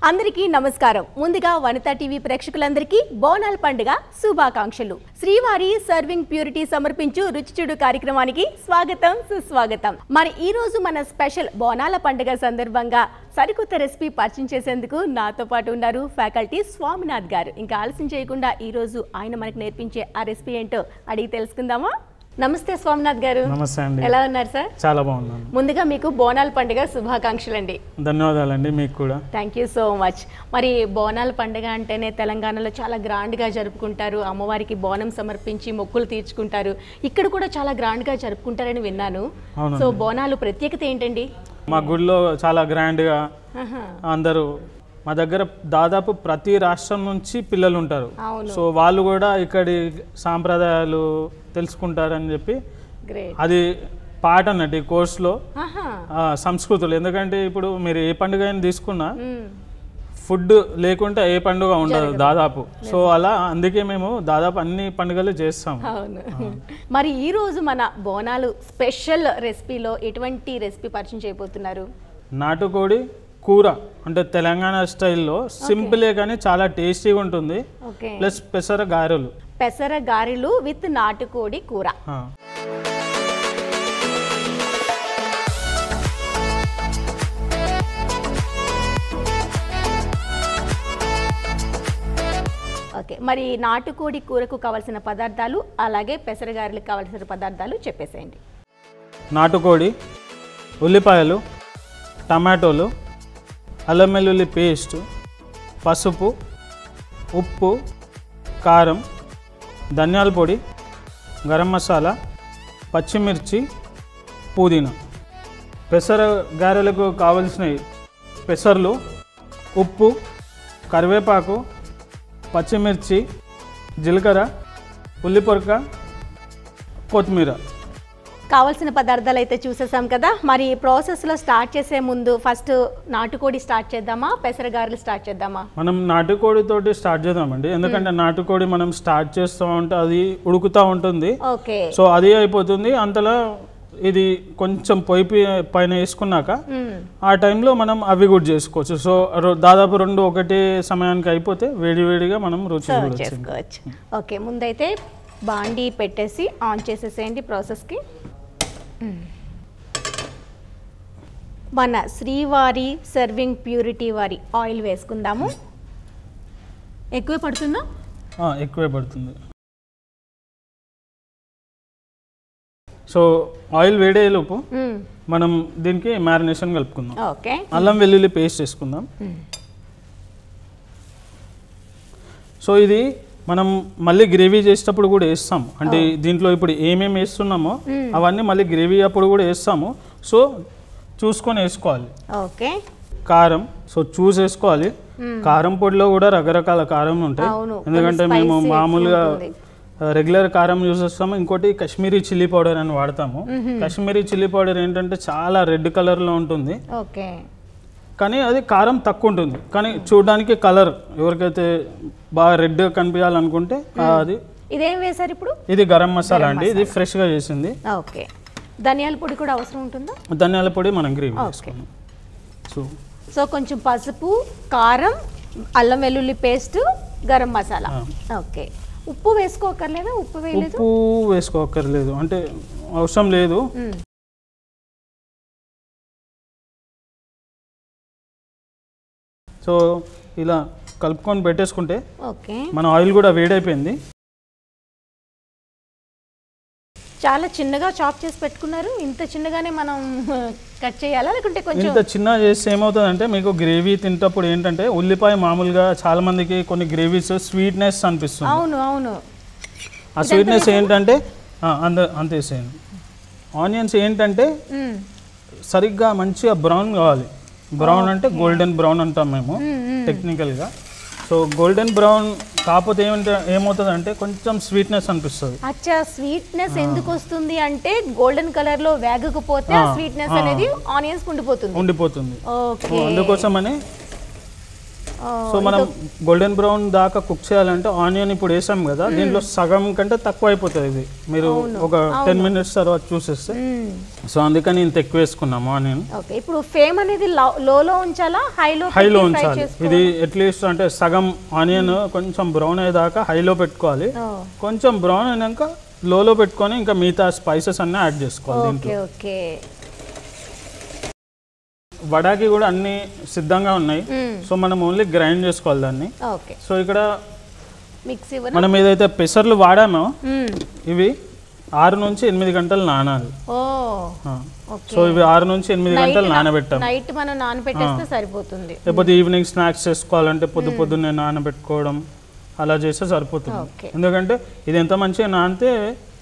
అందరికీ నమస్కారం. ముందుగా వనితా టీవీ ప్రేక్షకులందరికీ బోనాల పండుగ శుభాకాంక్షలు. శ్రీవారి సర్వింగ్ ప్యూరిటీ సమర్పించు రుచి చూడు కార్యక్రమానికి స్వాగతం సుస్వాగతం. మరి ఈ రోజు మన స్పెషల్ బోనాల పండుగ సందర్భంగా సరికొత్త రెసిపీ పరిచయం చేసేందుకు నాతో పాటు ఉన్నారు ఫ్యాకల్టీ స్వామినాథ్ గారు. ఇంకా ఆలస్యం చేయకుండా ఈ రోజు ఆయన మనకు నేర్పించే ఆ రెసిపీ ఏంటో అడిగి తెలుసుకుందామా? నమస్తే స్వామినాథ్ గారు. నమస్తే అండి. ఎలా ఉన్నారు సార్? చాలా బాగున్నాను. ముందుగా మీకు బోనాల పండుగ శుభాకాంక్షలు అండి. ధన్యవాదాలండి మీకు కూడా. Thank you so much. మరి బోనాల పండుగ అంటేనే తెలంగాణలో చాలా గ్రాండ్గా జరుపుకుంటారు. అమ్మవారికి బోనం సమర్పించి మొక్కులు తీర్చుకుంటారు. ఇక్కడ కూడా చాలా గ్రాండ్గా జరుపుకుంటారని విన్నాను. సో బోనాలు ప్రత్యేకత ఏంటండి? మా గుడిలో చాలా గ్రాండ్గా అందరూ, మా దగ్గర దాదాపు ప్రతి రాష్ట్రం నుంచి పిల్లలు ఉంటారు. సో వాళ్ళు కూడా ఇక్కడి సాంప్రదాయాలు తెలుసుకుంటారని చెప్పి అది పాట అన్నట్టు ఈ కోర్సులో సంస్కృతులు. ఎందుకంటే ఇప్పుడు మీరు ఏ పండుగ అయినా తీసుకున్నా ఫుడ్ లేకుంటే ఏ పండుగ ఉండదు దాదాపు. సో అలా అందుకే మేము దాదాపు అన్ని పండుగలు చేస్తాం. మరి ఈ రోజు మన బోనాలు స్పెషల్ రెసిపీలో ఎటువంటి రెసిపీ పరిచయం చేయబోతున్నారు? నాటుకోడి కూర, అంటే తెలంగాణ స్టైల్లో సింపులే కానీ చాలా టేస్టీగా ఉంటుంది. ప్లస్ పెసర గారెలు. పెసర గారెలు విత్ నాటుకోడి కూర. ఓకే, మరి నాటుకోడి కూరకు కావాల్సిన పదార్థాలు అలాగే పెసర గారెలకు కావాల్సిన పదార్థాలు చెప్పేసేయండి. నాటుకోడి, ఉల్లిపాయలు, టమాటోలు, అల్లం వెల్లుల్లి పేస్ట్, పసుపు, ఉప్పు, కారం, ధనియాల పొడి, గరం మసాలా, పచ్చిమిర్చి, పుదీనా. పెసర గారెలకు కావలసినవి పెసర్లు, ఉప్పు, కరివేపాకు, పచ్చిమిర్చి, జీలకర్ర, ఉల్లిపొరక, కొత్తిమీర. కావాల్సిన పదార్థాలు అయితే చూసేసాం కదా. మరి ప్రాసెస్లో స్టార్ట్ చేసే ముందు ఫస్ట్ నాటుకోడి స్టార్ట్ చేద్దామా, పెసర గారెలు స్టార్ట్ చేద్దామా? మనం నాటుకోడితోటి స్టార్ట్ చేద్దామండి. ఎందుకంటే నాటుకోడి మనం స్టార్ట్ చేస్తూ ఉంటే అది ఉడుకుతూ ఉంటుంది. ఓకే, సో అది అయిపోతుంది. అంతలో ఇది కొంచెం పొయ్యి పైన వేసుకున్నాక ఆ టైంలో మనం అవి కూడా చేసుకోవచ్చు. సో దాదాపు రెండు ఒకటే సమయానికి అయిపోతే వేడివేడిగా మనం రుచి చేసుకోవచ్చు. ఓకే, ముందైతే బాండీ పెట్టేసి ఆన్ చేసేసేయండి ప్రాసెస్కి. మన శ్రీవారి సర్వింగ్ ప్యూరిటీ వారి ఆయిల్ వేసుకుందాము. ఎక్కువే పడుతుందా? ఎక్కువే పడుతుంది. సో ఆయిల్ వేడేలోపు మనం దీనికి మ్యారినేషన్ కలుపుకుందాం. ఓకే, అల్లం వెల్లుల్లి పేస్ట్ వేసుకుందాం. సో ఇది మనం మళ్ళీ గ్రేవీ చేసేటప్పుడు కూడా వేస్తాం. అంటే దీంట్లో ఇప్పుడు ఏమేమి వేస్తున్నామో అవన్నీ మళ్ళీ గ్రేవీ అప్పుడు కూడా వేస్తాము. సో చూసుకొని వేసుకోవాలి. ఓకే, కారం సో చూసి వేసుకోవాలి. కారం పొడిలో కూడా రకరకాల కారం ఉంటాయి. ఎందుకంటే మేము మామూలుగా రెగ్యులర్ కారం యూజ్ చేస్తాము. ఇంకోటి కాశ్మీరీ చిల్లీ పౌడర్ అని వాడతాము. కాశ్మీరీ చిల్లీ పౌడర్ ఏంటంటే చాలా రెడ్ కలర్లో ఉంటుంది, కానీ అది కారం తక్కువ ఉంటుంది. కానీ చూడడానికి కలర్ ఎవరికైతే బాగా రెడ్గా కనిపించాలనుకుంటే అది. ఇదేం వేసారు ఇప్పుడు? ఇది గరం మసాలా అండి. ఇది ఫ్రెష్గా చేసింది. ఓకే, ధనియాల పొడి కూడా అవసరం ఉంటుందా? ధనియాల పొడి మనం గ్రేవీ వేసుకున్నాం. సో కొంచెం పసుపు, కారం, అల్లం వెల్లుల్లి పేస్ట్, గరం మసాలా. ఓకే, ఉప్పు వేసుకోకర్లేదా? ఉప్పు వేయలేదు? ఉప్పు వేసుకోకర్లేదు, అంటే అవసరం లేదు. సో ఇలా కలుపుకొని పెట్టేసుకుంటే మన ఆయిల్ కూడా వేడైపోయింది. చాలా చిన్నగా చాప్ చేసి పెట్టుకున్నారు. ఇంత చిన్నగానే మనం కట్ చేయాలా, లేకుంటే కొంచెం? ఇంత చిన్న చేస్తే ఏమవుతుందంటే మీకు గ్రేవీ తింటప్పుడు ఏంటంటే ఉల్లిపాయ మామూలుగా చాలా మందికి కొన్ని గ్రేవీస్ స్వీట్నెస్ అనిపిస్తుంది. అవును అవును, ఆ స్వీట్నెస్ ఏంటంటే అంతేసేయండి. ఆనియన్స్ ఏంటంటే సరిగ్గా మంచిగా బ్రౌన్ కావాలి. బ్రౌన్ అంటే గోల్డెన్ బ్రౌన్ అంటాం మేము టెక్నికల్గా. సో గోల్డెన్ బ్రౌన్ కాకపోతే ఏమవుతుంది అంటే కొంచెం స్వీట్నెస్ అనిపిస్తుంది. అచ్చా, స్వీట్నెస్ ఎందుకు వస్తుంది అంటే గోల్డెన్ కలర్ లో వేగకపోతే స్వీట్నెస్ అనేది ఆనియన్స్ ఉండిపోతుంది. అందుకోసమని సో మనం గోల్డెన్ బ్రౌన్ దాకా కుక్ చేయాలంటే ఆనియన్ ఇప్పుడు వేసాం కదా, దీంట్లో సగం కంటే తక్కువ అయిపోతుంది ఇది, మీరు ఒక 10 minutes తర్వాత చూసేస్తే. సో అందుకని ఇంత ఎక్కువ వేసుకున్నాము ఆనియన్. ఓకే, ఇప్పుడు ఫ్లేమ్ అనేది లోలో ఉంచాలా హైలో ఉంచాలి? ఇది అట్లీస్ట్ అంటే సగం ఆనియన్ కొంచెం బ్రౌన్ అయ్యేదాకా హైలో పెట్టుకోవాలి, కొంచెం బ్రౌన్ అయినాక లోలో పెట్టుకొని ఇంకా మిగతా స్పైసెస్ అన్నీ యాడ్ చేసుకోవాలి దీంట్లో. ఓకే, వడాకి కూడా అన్ని సిద్ధంగా ఉన్నాయి, సో మనం ఓన్లీ గ్రైండ్ చేసుకోవాలి దాన్ని. సో ఇక్కడ మనం ఏదైతే పెసర్లు వాడామో ఇవి 6 నుంచి 8 గంటలు నానాలి. సో ఇవి 6 నుంచి 8 గంటలు నానబెట్టాం. నైట్ మనం నానబెట్టేస్తే సరిపోతుంది, లేకపోతే ఈవినింగ్ స్నాక్స్ చేసుకోవాలంటే పొద్దున్నే నానబెట్టుకోవడం అలా చేస్తే సరిపోతుంది. ఎందుకంటే ఇది ఎంత మంచిగా నానితే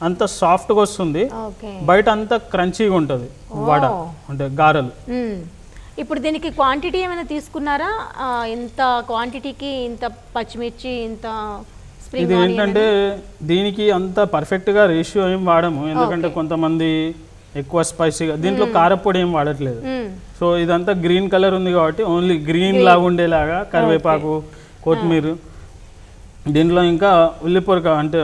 అంత సాఫ్ట్గా వస్తుంది, బయట అంత క్రంచీగా ఉంటుంది వడ అంటే గారెలు. ఇప్పుడు దీనికి క్వాంటిటీ ఏమైనా తీసుకున్నారా? ఇంత క్వాంటిటీకి ఇంత పచ్చిమిర్చి, ఇంత ఇది ఏంటంటే దీనికి అంత పర్ఫెక్ట్గా రేషియో ఏం వాడము, ఎందుకంటే కొంతమంది ఎక్కువ స్పైసీగా, దీంట్లో కారపొడి ఏం వాడట్లేదు. సో ఇదంతా గ్రీన్ కలర్ ఉంది కాబట్టి ఓన్లీ గ్రీన్ లాగా ఉండేలాగా కరివేపాకు, కొత్తిమీర, దీంట్లో ఇంకా ఉల్లిపొరక అంటే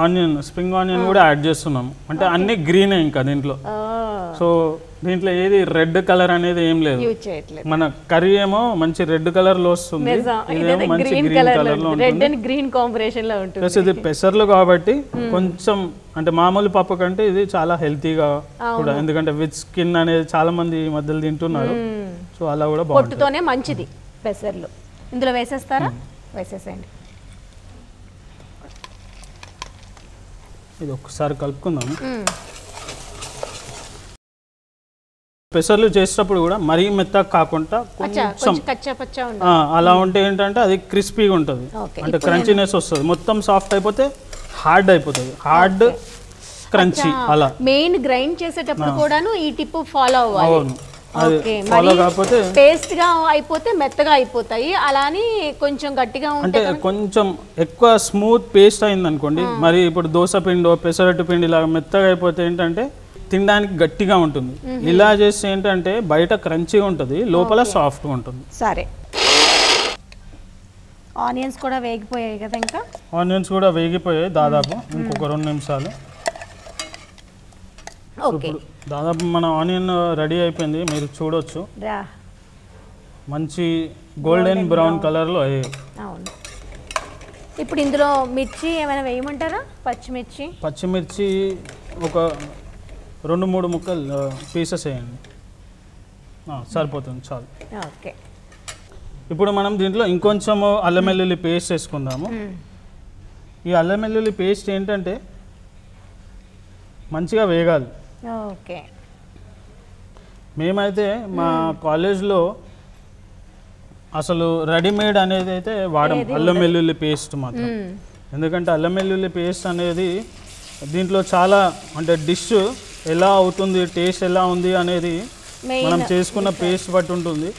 ఆనియన్, స్ప్రింగ్ ఆనియన్ కూడా యాడ్ చేస్తున్నాము. అంటే అన్ని గ్రీనే ఇంకా దీంట్లో. సో దీంట్లో ఏది రెడ్ కలర్ అనేది ఏం లేదు, మన కర్రీ ఏమో మంచి రెడ్ కలర్ లో వస్తుంది, ఇదేమో మంచి గ్రీన్ కలర్ లో ఉంటుంది. ప్లస్ ఇది పెసర్లు కాబట్టి కొంచెం అంటే మామూలు పప్పు కంటే ఇది చాలా హెల్తీగా కూడా, ఎందుకంటే విత్ స్కిన్ అనేది చాలా మంది ఈ మధ్యలో తింటున్నారు. సో అలా కూడా బాగుంటుంది, మంచిది. పెసర్లు ఇందులో వేసేస్తారా? వేసేసేయండి. ఇది ఒకసారి కలుపుకుందాము. పెసర్లు చేసేటప్పుడు కూడా మరీ మెత్తగా కాకుండా కొంచెం అలా ఉంటే ఏంటంటే అది క్రిస్పీగా ఉంటుంది, అంటే క్రంచీనెస్ వస్తుంది. మొత్తం సాఫ్ట్ అయిపోతే హార్డ్ అయిపోతుంది, హార్డ్ క్రంచీ. అలా మెయిన్ గ్రైండ్ చేసేటప్పుడు కూడాను ఈ టిప్ ఫాలో అవ్వాలి. ఫాలో కాకపోతే పేస్ట్ గా అయిపోతే మెత్తగా అయిపోతాయి, అలాని కొంచెం గట్టిగా అంటే కొంచెం ఎక్కువ స్మూత్ పేస్ట్ అయింది అనుకోండి, మరి ఇప్పుడు దోశ పిండి పెసరట్టు పిండి లాగా మెత్తగా అయిపోతే ఏంటంటే తినడానికి గట్టిగా ఉంటుంది. ఇలా చేస్తే ఏంటంటే బయట క్రంచీగా ఉంటుంది, లోపల సాఫ్ట్గా ఉంటుంది. సరే, ఆనియన్స్ కూడా వేగిపోయాయి కదా? ఇంకా ఆనియన్స్ కూడా వేగిపోయాయి దాదాపు, ఇంకొక 2 నిమిషాలు. దాదాపు మన ఆనియన్ రెడీ అయిపోయింది, మీరు చూడొచ్చు. మంచి గోల్డెన్ బ్రౌన్ కలర్లో అయ్యాయి. ఇప్పుడు ఇందులో మిర్చి ఏమైనా వేయమంటారా? పచ్చిమిర్చి ఒక 2-3 ముక్కలు పీసెస్ వేయండి, సరిపోతుంది, చాలు. ఓకే, ఇప్పుడు మనం దీంట్లో ఇంకొంచెము అల్లం వెల్లుల్లి పేస్ట్ వేసుకుందాము. ఈ అల్లం వెల్లుల్లి పేస్ట్ ఏంటంటే మంచిగా వేగాలి. ఓకే, మేమైతే మా కాలేజ్లో అసలు రెడీమేడ్ అనేది అయితే వాడం అల్లం వెల్లుల్లి పేస్ట్ మాత్రం, ఎందుకంటే అల్లం వెల్లుల్లి పేస్ట్ అనేది దీంట్లో చాలా అంటే డిష్ ఎలా అవుతుంది, టేస్ట్ ఎలా ఉంది అనేది మనం చేసుకున్న పేస్ట్ బట్టి ఉంటుంది.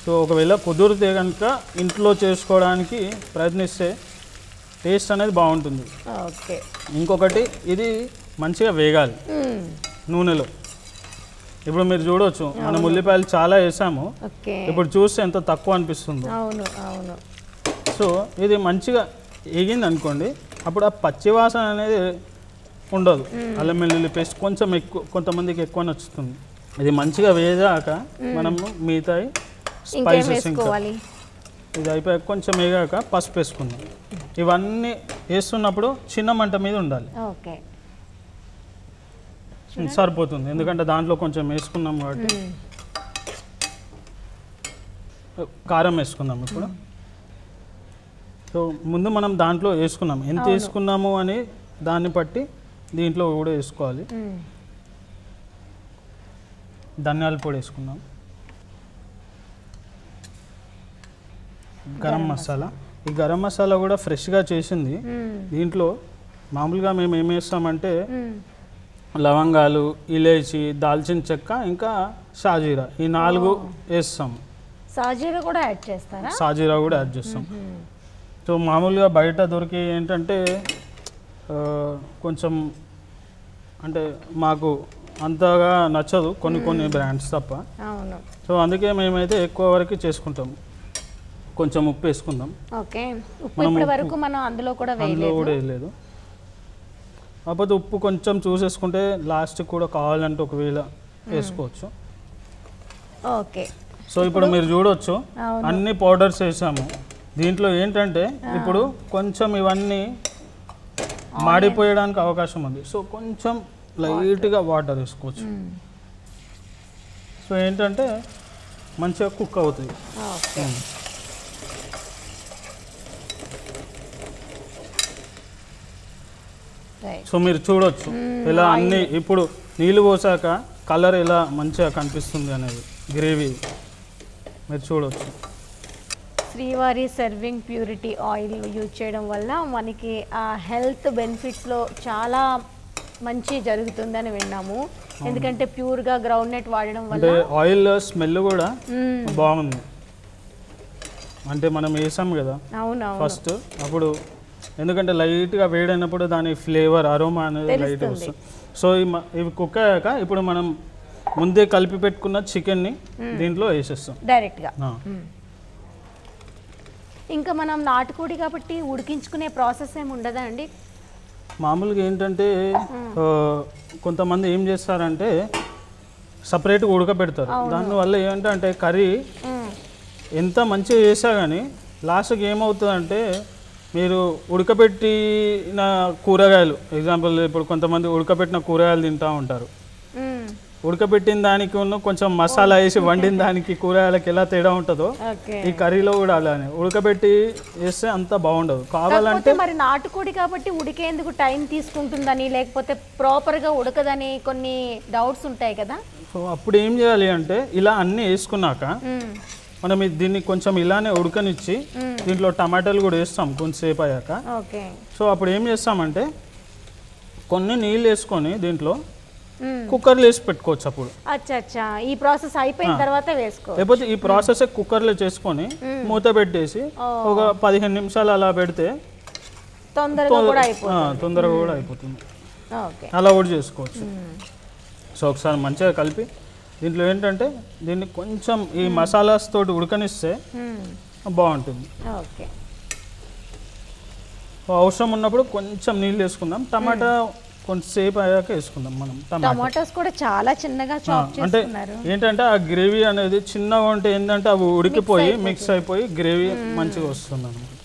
సో ఒకవేళ కుదిరితే కనుక ఇంట్లో చేసుకోవడానికి ప్రయత్నిస్తే టేస్ట్ అనేది బాగుంటుంది. ఇంకొకటి ఇది మంచిగా వేగాలి నూనెలో. ఇప్పుడు మీరు చూడవచ్చు మనం ఉల్లిపాయలు చాలా వేసాము, ఇప్పుడు చూస్తే ఎంత తక్కువ అనిపిస్తుందో. సో ఇది మంచిగా వేగింది అనుకోండి, అప్పుడు ఆ పచ్చివాసన అనేది ఉండదు. అల్లం వెల్లుల్లి పేస్ట్ కొంచెం ఎక్కువ, కొంతమందికి ఎక్కువ నచ్చుతుంది. ఇది మంచిగా వేగాక మనము మిగతా స్పైసెస్ ఇంకా ఇది అయిపోయాక కొంచెం వేగాక పసుపు వేసుకుందాం. ఇవన్నీ వేస్తున్నప్పుడు చిన్న మంట మీద ఉండాలి, సరిపోతుంది. ఎందుకంటే దాంట్లో కొంచెం వేసుకున్నాం కాబట్టి. కారం వేసుకుందాం ఇప్పుడు. సో ముందు మనం దాంట్లో వేసుకున్నాం, ఎంత వేసుకున్నాము అని దాన్ని బట్టి దీంట్లో కూడా వేసుకోవాలి. ధనియాల పొడి వేసుకుందాం, గరం మసాలా. ఈ గరం మసాలా కూడా ఫ్రెష్గా చేసింది. దీంట్లో మామూలుగా మేము ఏం వేస్తామంటే లవంగాలు, ఇలాచి, దాల్చిన చెక్క, ఇంకా షాజీరా, ఈ 4 వేస్తాం. షాజీరా కూడా యాడ్ చేస్తారా? షాజీరా కూడా యాడ్ చేస్తాం. సో మామూలుగా బయట దొరికి ఏంటంటే కొంచెం అంటే మాకు అంతగా నచ్చదు కొన్ని బ్రాండ్స్ తప్ప. సో అందుకే మేమైతే ఎక్కువ వరకు చేసుకుంటాము. కొంచెం ఉప్పు వేసుకుందాం. ఓకే, ఉప్పు ఇప్పటి వరకు మనం అందులో కూడా వేయలేదు. కాకపోతే ఉప్పు కొంచెం చూసేసుకుంటే లాస్ట్కి కూడా కావాలంటే ఒకవేళ వేసుకోవచ్చు. ఓకే, సో ఇప్పుడు మీరు చూడొచ్చు అన్ని పౌడర్స్ వేసాము. దీంట్లో ఏంటంటే ఇప్పుడు కొంచెం ఇవన్నీ మాడిపోయడానికి అవకాశం ఉంది. సో కొంచెం లైట్గా వాటర్ వేసుకోవచ్చు. సో ఏంటంటే మంచిగా కుక్ అవుతుంది. సో మీరు చూడొచ్చు ఇలా అన్ని ఇప్పుడు నీళ్ళు పోసాక కలర్ ఎలా మంచిగా కనిపిస్తుంది అనేది గ్రేవీ మీరు చూడవచ్చు. శ్రీవారి సర్వింగ్ ప్యూరిటీ ఆయిల్ యూజ్ చేయడం వల్ల మనకి ఆ హెల్త్ బెనిఫిట్స్లో చాలా మంచి జరుగుతుందని విన్నాము. ఎందుకంటే ప్యూర్గా గ్రౌండ్ నట్ వాడడం వల్ల ఆయిల్ స్మెల్ కూడా బాగుంది. అంటే మనం వేసాం కదా ఫస్ట్, అప్పుడు ఎందుకంటే లైట్గా వేడైనప్పుడు దాని ఫ్లేవర్ అరోమా అనేది లైట్గా వస్తుంది. సో ఇవి కుక్ అయ్యాక ఇప్పుడు మనం ముందే కలిపి పెట్టుకున్న చికెన్ని దీంట్లో వేసేస్తాం డైరెక్ట్గా. ఇంకా మనం నాటుకోడి కాబట్టి ఉడికించుకునే ప్రాసెస్ ఏమి ఉండదా అండి? మామూలుగా ఏంటంటే కొంతమంది ఏం చేస్తారంటే సపరేట్గా ఉడకబెడతారు. దానివల్ల ఏంటంటే కర్రీ ఎంత మంచిగా చేసా కానీ లాస్ట్కి ఏమవుతుందంటే మీరు ఉడకబెట్టిన కూరగాయలు, ఎగ్జాంపుల్ ఇప్పుడు కొంతమంది ఉడకబెట్టిన కూరగాయలు తింటూ ఉంటారు. ఉడకబెట్టిన దానికి కొంచెం మసాలా వేసి వండిన దానికి కూరగాయలకి ఎలా తేడా ఉంటుందో ఈ కర్రీలో కూడా అలానే ఉడకబెట్టి వేస్తే అంత బాగుండదు. కావాలంటే మరి నాటుకోడి కాబట్టి ఉడికేందుకు టైం తీసుకుంటుందని లేకపోతే ప్రాపర్గా ఉడకదని కొన్ని డౌట్స్ ఉంటాయి కదా. సో అప్పుడు ఏం చేయాలి అంటే ఇలా అన్నీ వేసుకున్నాక మనం దీన్ని కొంచెం ఇలానే ఉడకనిచ్చి దీంట్లో టమాటాలు కూడా వేస్తాం కొంచెంసేపు అయ్యాక. సో అప్పుడు ఏం చేస్తామంటే కొన్ని నీళ్ళు వేసుకొని దీంట్లో కుక్కర్లో వేసి పెట్టుకోవచ్చు. అప్పుడు ఈ ప్రాసెస్ అయిపోయిన తర్వాత వేసుకో, లేకపోతే ఈ ప్రాసెస్ కుక్కర్లో చేసుకొని మూత పెట్టేసి ఒక 15 నిమిషాలు అలా పెడితే తొందరగా కూడా అయిపోతుంది. అలా కూడా చేసుకోవచ్చు. సో ఒకసారి మంచిగా కలిపి దీంట్లో ఏంటంటే దీన్ని కొంచెం ఈ మసాలాస్ తోటి ఉడకనిస్తే బాగుంటుంది. అవసరం ఉన్నప్పుడు కొంచెం నీళ్ళు వేసుకుందాం. టమాటా కొంచెంసేపు అయ్యాక వేసుకుందాం మనం. టమాటాస్ కూడా చాలా చిన్నగా చాప్ చేస్తున్నారు. అంటే ఏంటంటే ఆ గ్రేవీ అనేది చిన్నగా ఉంటే ఏంటంటే అవి ఉడికిపోయి మిక్స్ అయిపోయి గ్రేవీ మంచిగా వస్తుంది అన్నమాట.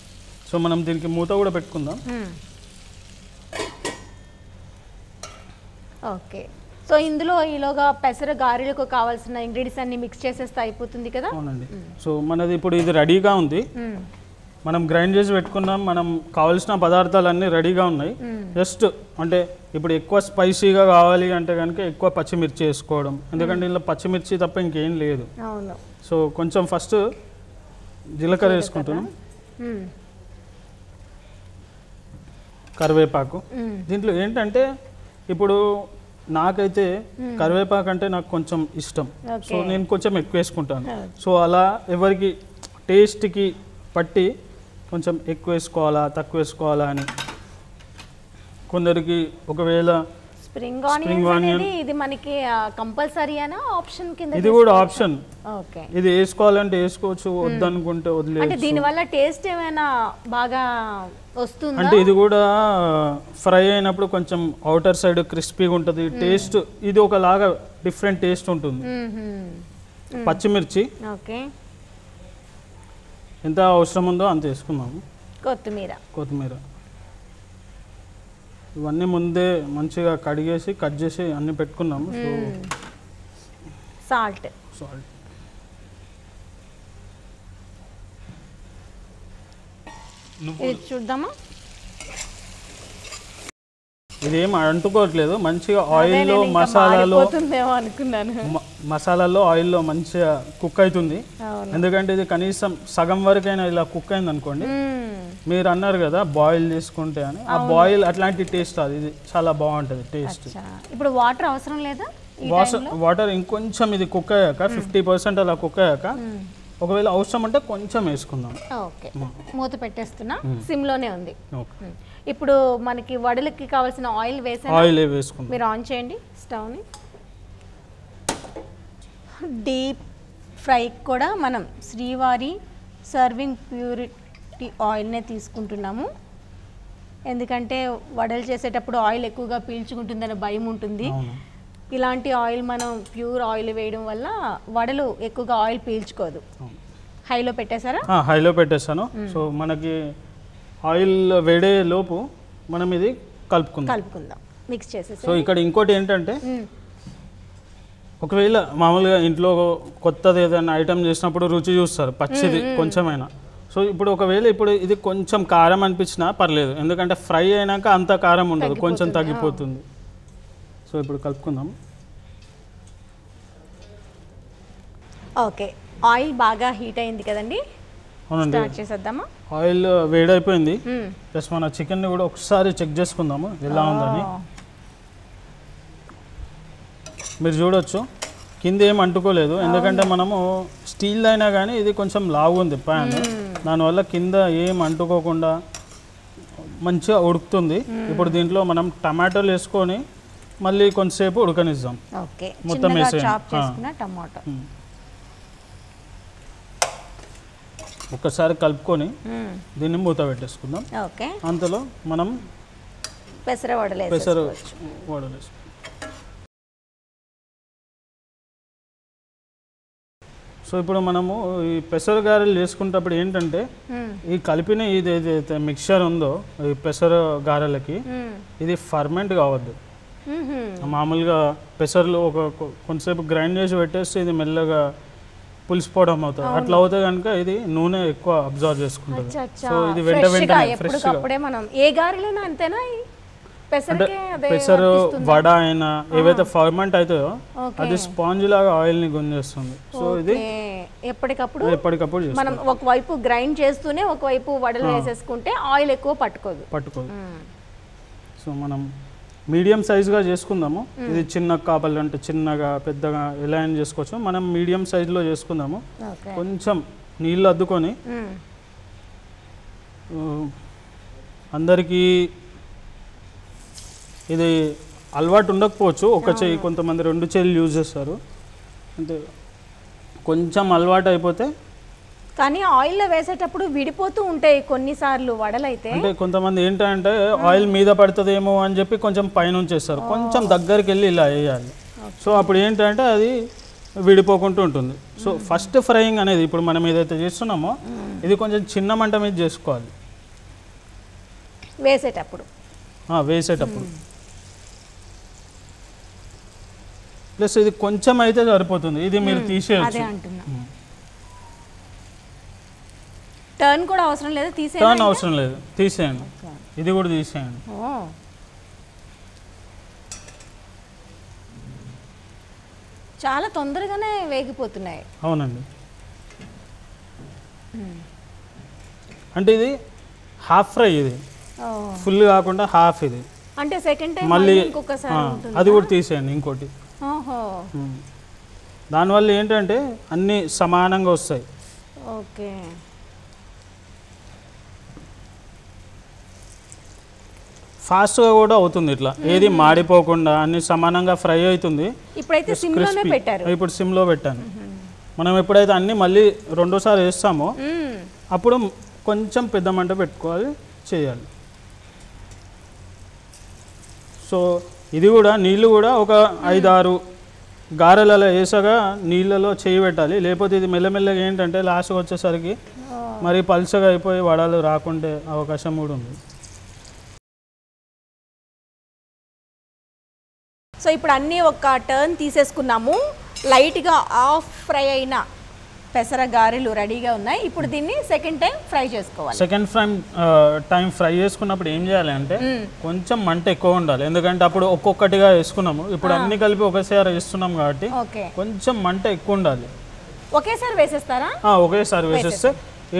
సో మనం దీనికి మూత కూడా పెట్టుకుందాం. ఓకే, సో ఇందులో ఈలోగా పెసర గారెలకు కావాల్సిన ఇంగ్రీడియంట్స్ అన్ని మిక్స్ చేసేస్తే అయిపోతుంది కదా. అవునండి. సో మనది ఇప్పుడు ఇది రెడీగా ఉంది. మనం గ్రైండ్ చేసి పెట్టుకున్నాం. మనం కావాల్సిన పదార్థాలన్నీ రెడీగా ఉన్నాయి. జస్ట్ అంటే ఇప్పుడు ఎక్కువ స్పైసీగా కావాలి అంటే కనుక ఎక్కువ పచ్చిమిర్చి వేసుకోవడం, ఎందుకంటే ఇందులో పచ్చిమిర్చి తప్ప ఇంకేం లేదు. సో కొంచెం ఫస్ట్ జీలకర్ర వేసుకుంటున్నాం, కరివేపాకు. దీంట్లో ఏంటంటే ఇప్పుడు నాకైతే కరివేపాకు అంటే నాకు కొంచెం ఇష్టం. సో నేను కొంచెం ఎక్కువ వేసుకుంటాను. సో అలా ఎవరికి టేస్ట్కి పట్టి కొంచెం ఎక్కువ వేసుకోవాలా తక్కువ వేసుకోవాలా అని కొందరికి ఒకవేళ స్ప్రింగ్ ఆనియన్ ఇది మనకి కంపల్సరీనా ఆప్షన్ కింద? ఇది కూడా ఆప్షన్. ఇది వేసుకోవాలంటే వేసుకోవచ్చు, వద్దనుకుంటే వదిలేదు. అంటే దీని వల్ల టేస్ట్ ఏమైనా బాగా వస్తుందా? అంటే ఇది కూడా ఫ్రై అయినప్పుడు కొంచెం అవుటర్ సైడ్ క్రిస్పీగా ఉంటుంది. టేస్ట్ ఇది ఒకలాగా డిఫరెంట్ టేస్ట్ ఉంటుంది. పచ్చిమిర్చి ఎంత అవసరం ఉందో అంత వేసుకున్నాము. కొత్తిమీర ఇవన్నీ ముందే మంచిగా కడిగేసి కట్ చేసి అన్ని పెట్టుకున్నాము. సో సాల్ట్ చూద్దామా. ఇదేం అంటుకోవట్లేదు. మంచిగా ఆయిల్లో మసాలాలో ఆయిల్లో మంచిగా కుక్ అవుతుంది. ఎందుకంటే ఇది కనీసం సగం వరకైనా ఇలా కుక్ అయింది అనుకోండి. మీరు అన్నారు కదా బాయిల్ చేసుకుంటే అని, ఆ బాయిల్ అట్లాంటి టేస్ట్ అది ఇది చాలా బాగుంటుంది టేస్ట్. ఇప్పుడు వాటర్ అవసరం లేదా? వాటర్ ఇంకొంచెం ఇది కుక్ అయ్యాక 50% అలా కుక్ అయ్యాక ఒకవేళ అవసరం అంటే కొంచెం వేసుకుందాం. ఓకే, మూత పెట్టేస్తున్నా, సిమ్లోనే ఉంది. ఇప్పుడు మనకి వడలకి కావాల్సిన ఆయిల్ వేసుకుందాం. మీరు ఆన్ చేయండి స్టవ్ని. డీప్ ఫ్రై కూడా మనం శ్రీవారి సర్వింగ్ ప్యూరిటీ ఆయిల్నే తీసుకుంటున్నాము, ఎందుకంటే వడలు చేసేటప్పుడు ఆయిల్ ఎక్కువగా పీల్చుకుంటుందనే భయం ఉంటుంది. ఇలాంటి ఆయిల్ మనం ప్యూర్ ఆయిల్ వేయడం వల్ల వడలు ఎక్కువగా ఆయిల్ పీల్చుకోదు. హైలో పెట్టేశారా? హైలో పెట్టేస్తాను. సో మనకి ఆయిల్ వేడే లోపు మనం ఇది కలుపుకుందాం, మిక్స్ చేసేసి. సో ఇక్కడ ఇంకోటి ఏంటంటే, ఒకవేళ మామూలుగా ఇంట్లో కొత్తది ఏదైనా ఐటమ్ చేసినప్పుడు రుచి చూస్తారు పచ్చిది కొంచెమైనా. సో ఇప్పుడు ఒకవేళ ఇది కొంచెం కారం అనిపించినా పర్లేదు, ఎందుకంటే ఫ్రై అయినాక అంత కారం ఉండదు, కొంచెం తగ్గిపోతుంది. సో ఇప్పుడు కలుపుకుందాం. ఓకే, ఆయిల్ బాగా హీట్ అయింది కదండి. అవునండి, స్టార్ట్ చేసేద్దామా? ఆయిల్ వేడైపోయింది. ప్లస్ మన చికెన్ని కూడా ఒకసారి చెక్ చేసుకుందాము ఎలా ఉందని. మీరు చూడొచ్చు కింద ఏం అంటుకోలేదు, ఎందుకంటే మనము స్టీల్ అయినా కానీ ఇది కొంచెం లావు ఉంది ప్యాన్, దానివల్ల కింద ఏం అంటుకోకుండా మంచిగా ఉడుకుతుంది. ఇప్పుడు దీంట్లో మనం టమాటోలు వేసుకొని మళ్ళీ కొంచెంసేపు ఉడకనిద్దాం. మొత్తం టమాటో ఒక్కసారి కలుపుకొని దీన్ని మూత పెట్టేసుకుందాం. అంతలో మనం పెసర వడలు వేసుకుందాం. సో ఇప్పుడు మనము ఈ పెసర గారెలు చేసుకునేటప్పుడు ఏంటంటే, ఈ కలిపిన ఇది ఏదైతే మిక్చర్ ఉందో ఈ పెసర గారెలకి, ఇది ఫర్మెంట్ కావద్దు. మామూలుగా పెసర్లు కొంతసేపు గ్రైండ్ చేసి పెట్టేస్తే ఇది మెల్లగా పులిసిపోవడం అవుతుంది. అట్లా అవుతే కనుక ఇది నూనె ఎక్కువ అబ్జర్వ్ చేసుకుంటుంది. సో ఇది వెంటనే ఫ్రెష్గా మనం ఏ గారెలైనా అంతేనా? పెసరు వడ అయినా ఏవైతే ఫర్మెంట్ అవుతాయో అది స్పాంజ్ లాగా ఆయిల్ ని గుంజేస్తుంది. సో ఇది ఎప్పటికప్పుడు మనం ఒకవైపు గ్రైండ్ చేస్తూనే ఒకవైపు వడలు వేసేసుకుంటే ఆయిల్ ఎక్కువ పట్టుకోదు. సో మనం మీడియం సైజ్గా చేసుకుందాము. ఇది చిన్న కాపలు అంటే చిన్నగా పెద్దగా ఎలా అయినా చేసుకోవచ్చు. మనం మీడియం సైజులో చేసుకుందాము. కొంచెం నీళ్ళు అద్దుకొని, అందరికీ ఇది అలవాటు ఉండకపోవచ్చు, ఒక చెయ్యి, కొంతమంది 2 చేతులు యూజ్ చేస్తారు. అంటే కొంచెం అలవాటు అయిపోతే, కానీ ఆయిల్లో వేసేటప్పుడు విడిపోతూ ఉంటాయి కొన్నిసార్లు వడలైతే. అంటే కొంతమంది ఏంటంటే ఆయిల్ మీద పడుతుందేమో అని చెప్పి కొంచెం పైనుంచి వేస్తారు, కొంచెం దగ్గరికి వెళ్ళి ఇలా వేయాలి. సో అప్పుడు ఏంటంటే అది విడిపోకుంటూ ఉంటుంది. సో ఫస్ట్ ఫ్రైయింగ్ అనేది ఇప్పుడు మనం ఏదైతే చేస్తున్నామో ఇది కొంచెం చిన్న మంట మీద చేసుకోవాలి వేసేటప్పుడు. ప్లస్ ఇది కొంచెం అయితే సరిపోతుంది, ఇది మీరు తీసేయచ్చు. టర్న్ కూడా అవసరం లేదు, తీసేయండి. ఇది కూడా తీసేయండి. చాలా తొందరగానే వేగిపోతున్నాయి. అవునండి, అంటే ఇది హాఫ్ ఫ్రై, ఇది ఫుల్ కాకుండా హాఫ్. ఇది అంటే సెకండ్ టైం మళ్ళీ అది కూడా తీసేయండి. ఇంకోటి దానివల్ల ఏంటంటే అన్నీ సమానంగా వస్తాయి. ఓకే, ఫాస్ట్గా కూడా అవుతుంది. ఇట్లా ఏది మాడిపోకుండా అన్ని సమానంగా ఫ్రై అవుతుంది. ఇప్పుడైతే సిమ్లోనే పెట్టారు. ఇప్పుడు సిమ్లో పెట్టాను. మనం ఎప్పుడైతే అన్ని మళ్ళీ రెండోసారి వేస్తామో అప్పుడు కొంచెం పెద్ద మంట పెట్టుకోవాలి, చేయాలి. సో ఇది కూడా నీళ్ళు కూడా ఒక 5-6 గారెలలో వేసగా నీళ్ళలో చేయి పెట్టాలి, లేకపోతే ఇది మెల్లమెల్లగా ఏంటంటే లాస్ట్కి వచ్చేసరికి మరి పల్చగా అయిపోయి వడలు రాకుండే అవకాశం కూడా ఉంది. సో ఇప్పుడు అన్నీ ఒక టర్న్ తీసేసుకున్నాము. లైట్గా ఆఫ్ ఫ్రై అయిన పెసర గారెలు రెడీగా ఉన్నాయి. ఇప్పుడు దీన్ని సెకండ్ టైం ఫ్రై చేసుకోవాలి. సెకండ్ టైం ఫ్రై చేసుకున్నప్పుడు ఏం చేయాలి అంటే కొంచెం మంట ఎక్కువ ఉండాలి, ఎందుకంటే అప్పుడు ఒక్కొక్కటిగా వేసుకున్నాము, ఇప్పుడు అన్ని కలిపి ఒకేసారి వేస్తున్నాం కాబట్టి కొంచెం మంట ఎక్కువ ఉండాలి. ఒకేసారి వేసేస్తారా? ఒకేసారి వేసేస్తే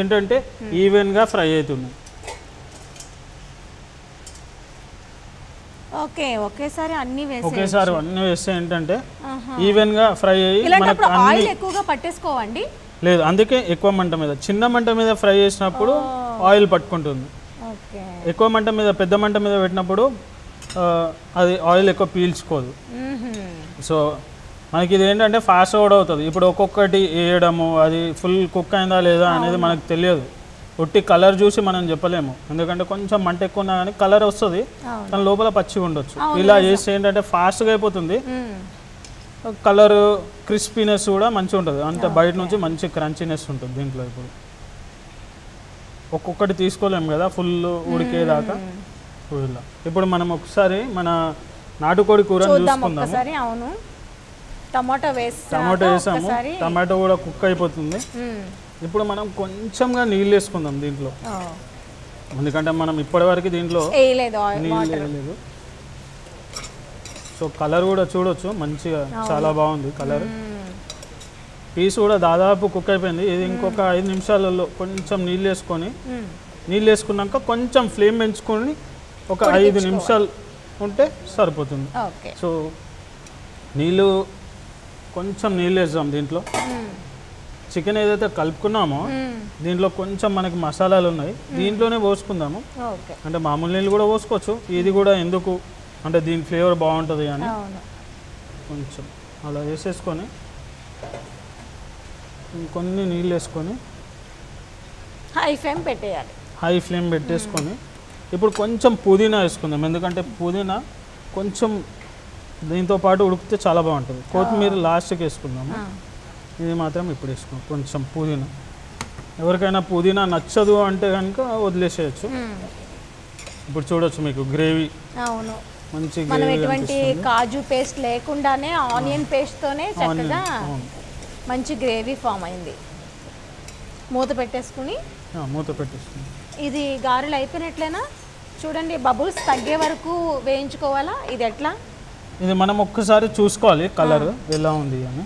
ఏంటంటే ఈవెన్గా ఫ్రై అవుతుంది. ఒకేసారి అన్ని వేస్తే ఏంటంటే ఈవెన్ గా ఫ్రై అయ్యి మనకు ఆయిల్ ఎక్కువగా పట్టేసుకోవండి. లేదు, అందుకే ఎక్కువ మంట మీద, చిన్న మంట మీద ఫ్రై చేసినప్పుడు ఆయిల్ పట్టుకుంటుంది. ఎక్కువ మంట మీద, పెద్ద మంట మీద పెట్టినప్పుడు అది ఆయిల్ ఎక్కువ పీల్చుకోదు. సో మనకి ఇది ఏంటంటే ఫాస్ట్ కూడా అవుతుంది. ఇప్పుడు ఒక్కొక్కటి వేయడము అది ఫుల్ కుక్ అయిందా లేదా అనేది మనకు తెలియదు. ఒట్టి కలర్ చూసి మనం చెప్పలేము, ఎందుకంటే కొంచెం మంట ఎక్కువ ఉన్నా కానీ కలర్ వస్తుంది, కానీ లోపల పచ్చిగా ఉండొచ్చు. ఇలా చేస్తే ఏంటంటే ఫాస్ట్గా అయిపోతుంది, కలర్ క్రిస్పీనెస్ కూడా మంచిగా ఉంటుంది, అంటే బయట నుంచి మంచి క్రంచీనెస్ ఉంటుంది దీంట్లో. ఇప్పుడు ఒక్కొక్కటి తీసుకోలేము కదా ఫుల్ ఉడికేదాకా. ఇలా ఇప్పుడు మనం ఒకసారి మన నాటుకోడి కూర చూసుకుందాము. టమాటో వేసాము, టమాటో కూడా కుక్ అయిపోతుంది. ఇప్పుడు మనం కొంచెంగా నీళ్ళు వేసుకుందాం దీంట్లో, ఎందుకంటే మనం ఇప్పటివరకు దీంట్లో నీళ్ళు వేయలేదు. సో కలర్ కూడా చూడొచ్చు మంచిగా, చాలా బాగుంది కలర్. పీస్ కూడా దాదాపు కుక్ అయిపోయింది. ఇది ఇంకొక 5 నిమిషాలలో కొంచెం నీళ్ళు వేసుకున్నాక కొంచెం ఫ్లేమ్ పెంచుకొని ఒక 5 నిమిషాలు ఉంటే సరిపోతుంది. సో కొంచెం నీళ్ళు వేద్దాం దీంట్లో. చికెన్ ఏదైతే కలుపుకున్నామో దీంట్లో కొంచెం మనకి మసాలాలు ఉన్నాయి, దీంట్లోనే పోసుకుందాము. అంటే మామూలు నీళ్ళు కూడా పోసుకోవచ్చు, ఇది కూడా ఎందుకు అంటే దీని ఫ్లేవర్ బాగుంటుంది అని కొంచెం అలా వేసేసుకొని కొన్ని నీళ్ళు వేసుకొని హై ఫ్లేమ్ పెట్టేసుకొని ఇప్పుడు కొంచెం పుదీనా వేసుకుందాం, ఎందుకంటే పుదీనా కొంచెం దీంతో పాటు ఉడికితే చాలా బాగుంటుంది. కొత్తిమీర లాస్ట్కి వేసుకుందాము, ఇది మాత్రం ఇప్పుడు వేసుకుందాం. కొంచెం పుదీనా, ఎవరికైనా పుదీనా నచ్చదు అంటే కనుక వదిలేసేయచ్చు. ఇప్పుడు చూడొచ్చు మీకు గ్రేవీ మంచి, మనం ఎటువంటి కాజు పేస్ట్ లేకుండానే ఆనియన్ పేస్ట్తోనే చక్కగా మంచి గ్రేవీ ఫామ్ అయింది. మూత పెట్టేసుకుని ఇది గారెలు అయిపోయినట్లేనా? చూడండి, బబుల్స్ తగ్గే వరకు వేయించుకోవాలా? ఇది ఎట్లా? ఇది మనం ఒక్కసారి చూసుకోవాలి కలర్ ఎలా ఉంది అని.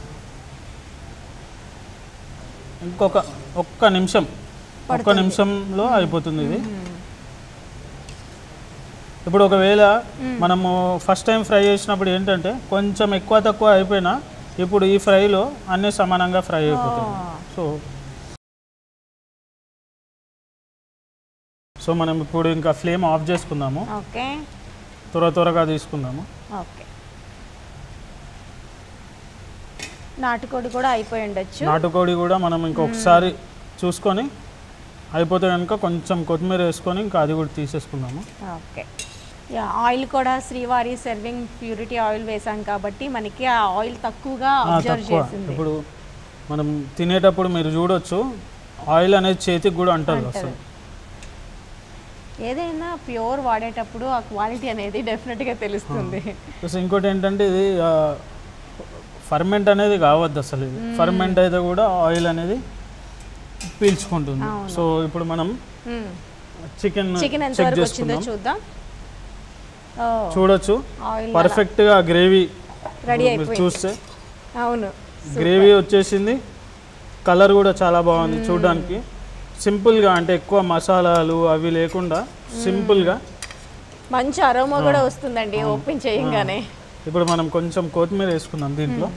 ఒక్క నిమిషంలో అయిపోతుంది ఇది. ఇప్పుడు ఒకవేళ మనము ఫస్ట్ టైం ఫ్రై చేసినప్పుడు ఏంటంటే కొంచెం ఎక్కువ తక్కువ అయిపోయినా ఇప్పుడు ఈ ఫ్రైలో అన్నీ సమానంగా ఫ్రై అయిపోతాయి. సో మనం ఇప్పుడు ఇంకా ఫ్లేమ్ ఆఫ్ చేసుకుందాము, త్వరగా తీసుకుందాము. నాటుకోడి కూడా అయిపోయి ఉండొచ్చు. నాటుకోడి కూడా మనం ఇంకొకసారి చూసుకొని అయిపోతే కనుక కొంచెం కొత్తిమీర వేసుకొని ఇంకా అది కూడా తీసేసుకుందాము. ఆయిల్ కూడా శ్రీవారి సర్వింగ్ ప్యూరిటీ ఆయిల్ వేసాం కాబట్టి మనకి ఆ ఆయిల్ తక్కువగా అబ్జర్వ్ చేసింది. ఇప్పుడు మనం తినేటప్పుడు మీరు చూడొచ్చు ఆయిల్ అనేది చేతికి కూడా అంటారు. అసలు ఏదైనా ప్యూర్ వాడేటప్పుడు ఆ క్వాలిటీ అనేది డెఫినెట్గా తెలుస్తుంది. ఇంకోటి ఏంటంటే ఇది ఫర్మెంట్ అనేది కావద్దు అసలు. ఇది ఫర్మెంట్ అయితే కూడా ఆయిల్ అనేది పీల్చుకుంటుంది. సో ఇప్పుడు మనం చికెన్ చెక్ చేసుకుందాం. చూడొచ్చు పర్ఫెక్ట్గా గ్రేవీ రెడీ అయిపోయింది. చూస్తే గ్రేవీ వచ్చేసింది, కలర్ కూడా చాలా బాగుంది చూడడానికి. సింపుల్గా అంటే ఎక్కువ మసాలాలు అవి లేకుండా సింపుల్గా మంచి అరోమా కూడా వస్తుందండి ఓపెన్ చేయగానే. ఇప్పుడు మనం కొంచెం కొత్తిమీర వేసుకుందాం దీంట్లో.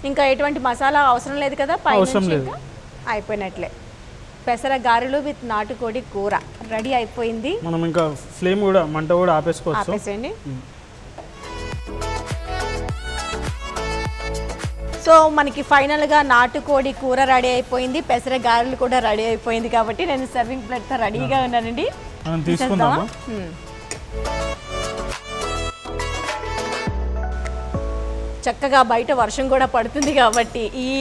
ఇంకా ఎటువంటి మసాలా అవసరం లేదు కదా, అవసరం లేదు. అయిపోయినట్లే పెసర గారెలు విత్ నాటుకోడి కూర రెడీ అయిపోయింది. మనం ఇంకా ఫ్లేమ్ కూడా మంట కూడా ఆపేసుకోవచ్చు. ఆపేసేయండి. సో మనకి ఫైనల్గా నాటుకోడి కూర రెడీ అయిపోయింది, పెసర గారెలు కూడా రెడీ అయిపోయింది. కాబట్టి నేను సర్వింగ్ ప్లేట్తో రెడీగా ఉన్నానండి. తీసుకుందామా? చక్కగా బయట వర్షం కూడా పడుతుంది కాబట్టి ఈ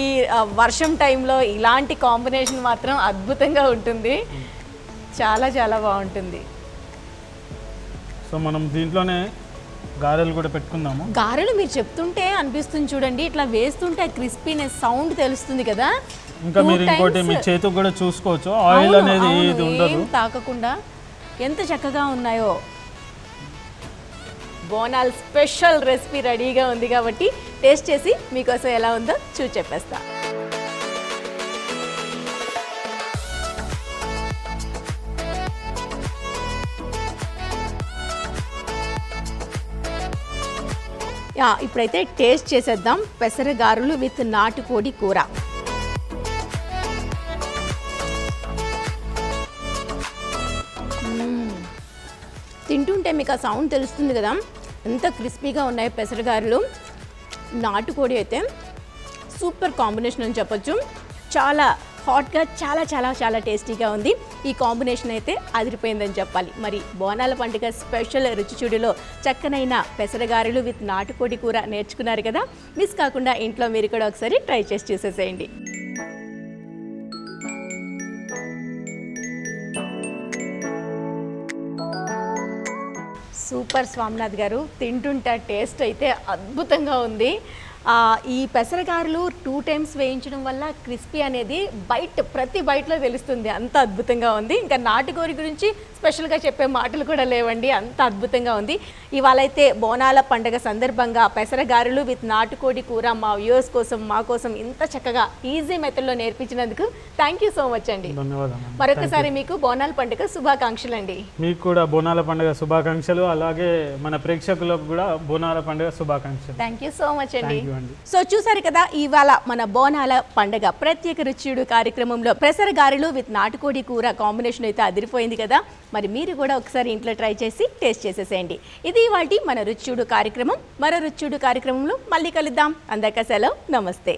వర్షం టైంలో ఇలాంటి కాంబినేషన్ మాత్రం అద్భుతంగా ఉంటుంది, చాలా చాలా బాగుంటుంది. సో మనం దీంట్లోనే గారెలు కూడా పెట్టుకుందాము. గారెలు మీరు చెప్తుంటే అనిపిస్తుంది చూడండి, ఇట్లా వేస్తుంటే క్రిస్పీనెస్ సౌండ్ తెలుస్తుంది కదా. ఇంకా మీరు ఇంకోటి మీ చేతికి కూడా చూసుకోవచ్చు, ఆయిల్ అనేది ఇది ఉండదు, తాకకుండా ఎంత చక్కగా ఉన్నాయో. బోనాల్ స్పెషల్ రెసిపీ రెడీగా ఉంది కాబట్టి టేస్ట్ చేసి మీకోసం ఎలా ఉందో చూసి చెప్పేస్తా. ఇప్పుడైతే టేస్ట్ చేసేద్దాం పెసర గారెలు విత్ నాటుకోడి కూర. తింటుంటే మీకు ఆ సౌండ్ తెలుస్తుంది కదా, ఎంత క్రిస్పీగా ఉన్నాయి పెసర గారెలు. నాటుకోడి అయితే సూపర్ కాంబినేషన్ అని చెప్పొచ్చు. చాలా హాట్గా చాలా చాలా చాలా టేస్టీగా ఉంది. ఈ కాంబినేషన్ అయితే అదిరిపోయిందని చెప్పాలి. మరి బోనాల పండుగ స్పెషల్ రుచి చూడులో చక్కనైన పెసరగారెలు విత్ నాటుకోడి కూర నేర్చుకున్నారు కదా. మిస్ కాకుండా ఇంట్లో మీరు కూడా ఒకసారి ట్రై చేసి చూసేసేయండి. సూపర్ స్వామినాథ్ గారు, తింటుంటే టేస్ట్ అయితే అద్భుతంగా ఉంది. ఈ పెసరగారెలు 2 times వేయించడం వల్ల క్రిస్పీ అనేది ప్రతి బైట్లో తెలుస్తుంది. అంత అద్భుతంగా ఉంది. ఇంకా నాటుకోడి గురించి స్పెషల్గా చెప్పే మాటలు కూడా లేవండి, అంత అద్భుతంగా ఉంది. ఇవాళ అయితే బోనాల పండుగ సందర్భంగా పెసరగారెలు విత్ నాటుకోడి కూర మా వ్యూవర్స్ కోసం మా కోసం ఇంత చక్కగా ఈజీ మెథడ్లో నేర్పించినందుకు థ్యాంక్ యూ సో మచ్ అండి. ధన్యవాదాలు. మరొకసారి మీకు బోనాల పండుగ శుభాకాంక్షలు అండి. మీకు కూడా బోనాల పండుగ శుభాకాంక్షలు, అలాగే మన ప్రేక్షకులకు కూడా బోనాల పండుగ శుభాకాంక్షలు. థ్యాంక్ యూ సో మచ్ అండి. సో చూసారు కదా, ఇవాళ మన బోనాల పండుగ ప్రత్యేక రుచియుడు కార్యక్రమంలో పెసరగారెలు విత్ నాటుకోడి కూర కాంబినేషన్ అయితే అదిరిపోయింది కదా. మరి మీరు కూడా ఒకసారి ఇంట్లో ట్రై చేసి టేస్ట్ చేసేసేయండి. ఇది ఇవాల్టి మన రుచియుడు కార్యక్రమం. మరో రుచియుడు కార్యక్రమంలో మళ్ళీ కలుద్దాం. అందాక సెలవు, నమస్తే.